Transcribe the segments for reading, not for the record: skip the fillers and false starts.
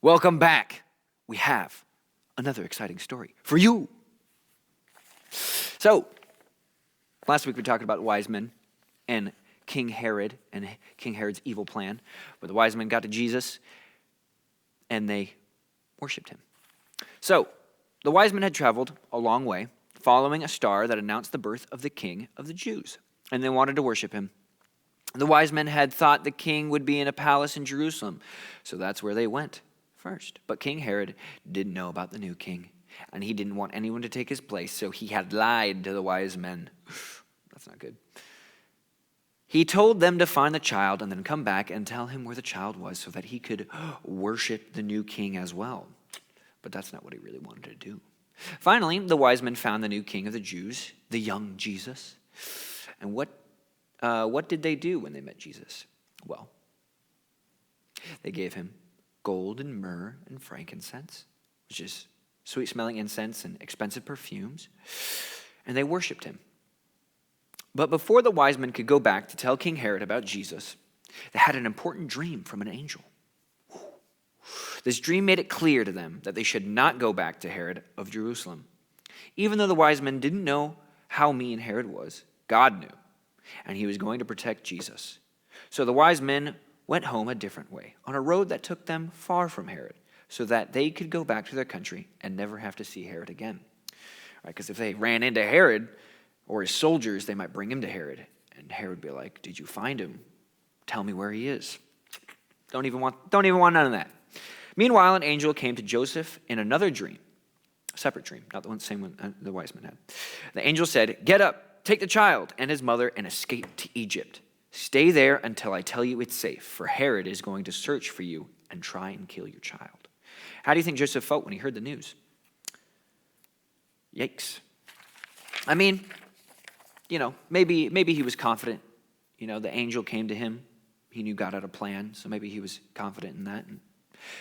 Welcome back. We have another exciting story for you. So, last week we talked about wise men and King Herod and King Herod's evil plan, where the wise men got to Jesus and they worshiped him. So, the wise men had traveled a long way, following a star that announced the birth of the King of the Jews, and they wanted to worship him. The wise men had thought the king would be in a palace in Jerusalem, so that's where they went first. But King Herod didn't know about the new king, and he didn't want anyone to take his place, so he had lied to the wise men. That's not good. He told them to find the child and then come back and tell him where the child was so that he could worship the new king as well. But that's not what he really wanted to do. Finally, the wise men found the new king of the Jews, the young Jesus. And what did they do when they met Jesus? Well, they gave him gold and myrrh and frankincense, which is sweet-smelling incense and expensive perfumes, and they worshipped him. But before the wise men could go back to tell King Herod about Jesus, they had an important dream from an angel. This dream made it clear to them that they should not go back to Herod of Jerusalem. Even though the wise men didn't know how mean Herod was, God knew, and he was going to protect Jesus. So the wise men went home a different way, on a road that took them far from Herod, so that they could go back to their country and never have to see Herod again. Because if they ran into Herod or his soldiers, they might bring him to Herod, and Herod would be like, "Did you find him? Tell me where he is." Don't even want none of that. Meanwhile, an angel came to Joseph in another dream, a separate dream, not the same one the wise men had. The angel said, "Get up, take the child and his mother and escape to Egypt. Stay there until I tell you it's safe, for Herod is going to search for you and try and kill your child." How do you think Joseph felt when he heard the news? Yikes. I mean, maybe he was confident. The angel came to him. He knew God had a plan, so maybe he was confident in that.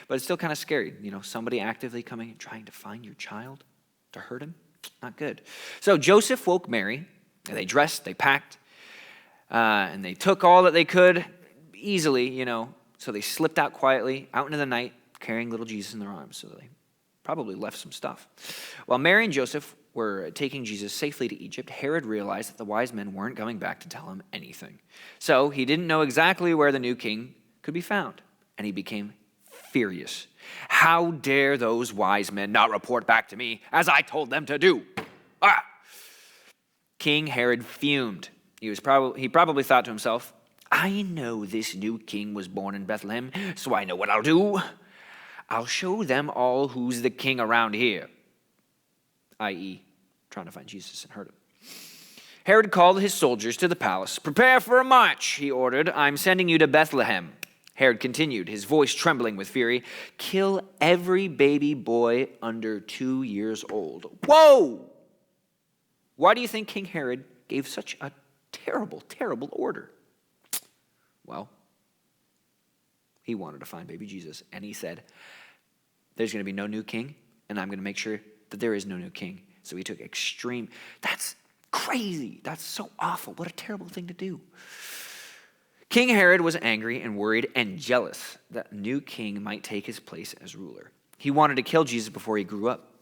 But it's still kind of scary, somebody actively coming and trying to find your child to hurt him. Not good. So Joseph woke Mary, and they dressed, they packed, and they took all that they could easily, so they slipped out quietly, out into the night, carrying little Jesus in their arms. So they probably left some stuff. While Mary and Joseph were taking Jesus safely to Egypt, Herod realized that the wise men weren't coming back to tell him anything. So he didn't know exactly where the new king could be found, and he became furious. How dare those wise men not report back to me as I told them to do? King Herod fumed. He probably thought to himself, "I know this new king was born in Bethlehem, so I know what I'll do. I'll show them all who's the king around here," i.e., trying to find Jesus and hurt him. Herod called his soldiers to the palace. "Prepare for a march," he ordered. "I'm sending you to Bethlehem." Herod continued, his voice trembling with fury. "Kill every baby boy under 2 years old." Whoa! Why do you think King Herod gave such a terrible, terrible order? Well, he wanted to find baby Jesus, and he said, "There's going to be no new king, and I'm going to make sure that there is no new king." So he took extreme. That's crazy. That's so awful. What a terrible thing to do. King Herod was angry and worried and jealous that a new king might take his place as ruler. He wanted to kill Jesus before he grew up.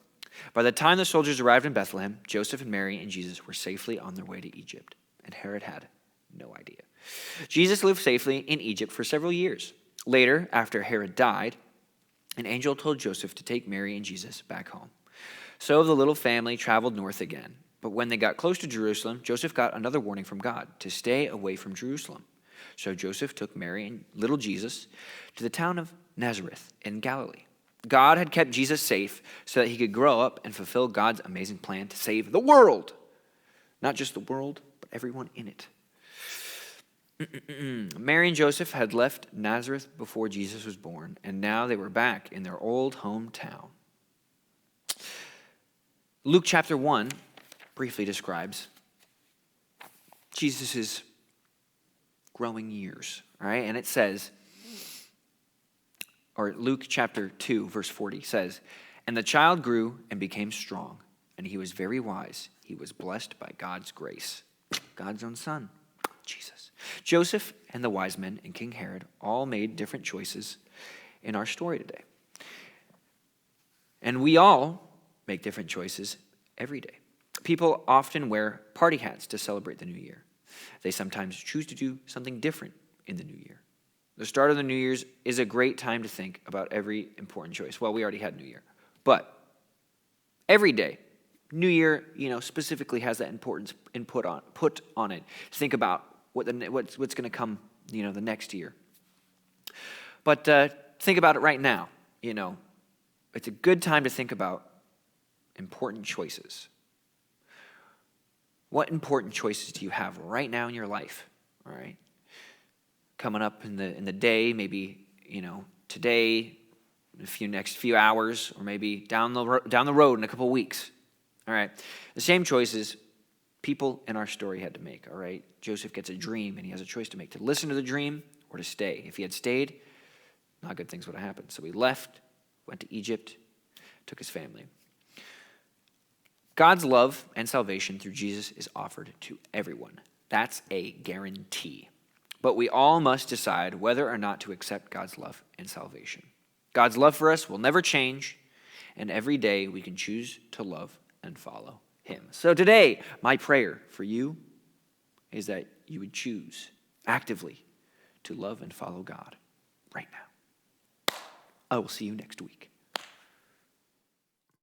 By the time the soldiers arrived in Bethlehem, Joseph and Mary and Jesus were safely on their way to Egypt, and Herod had no idea. Jesus lived safely in Egypt for several years. Later, after Herod died, an angel told Joseph to take Mary and Jesus back home. So the little family traveled north again. But when they got close to Jerusalem, Joseph got another warning from God to stay away from Jerusalem. So Joseph took Mary and little Jesus to the town of Nazareth in Galilee. God had kept Jesus safe so that he could grow up and fulfill God's amazing plan to save the world. Not just the world, but everyone in it. Mary and Joseph had left Nazareth before Jesus was born, and now they were back in their old hometown. Luke chapter 1 briefly describes Jesus' growing years, all right? And it says, or Luke chapter 2, verse 40 says, "And the child grew and became strong, and he was very wise. He was blessed by God's grace." God's own son, Jesus. Joseph and the wise men and King Herod all made different choices in our story today. And we all make different choices every day. People often wear party hats to celebrate the new year. They sometimes choose to do something different in the new year. The start of the New Year's is a great time to think about every important choice. Well, we already had New Year, but every day, New Year, specifically has that importance put on it. Think about what's going to come, the next year. But think about it right now. It's a good time to think about important choices. What important choices do you have right now in your life? All right, coming up in the day, maybe today, in next few hours, or maybe down the road in a couple weeks. All right, the same choices people in our story had to make. All right, Joseph gets a dream, and he has a choice to make: to listen to the dream or to stay. If he had stayed, not good things would have happened. So he left, went to Egypt, took his family. God's love and salvation through Jesus is offered to everyone. That's a guarantee. But we all must decide whether or not to accept God's love and salvation. God's love for us will never change, and every day we can choose to love and follow him. So today, my prayer for you is that you would choose actively to love and follow God right now. I will see you next week.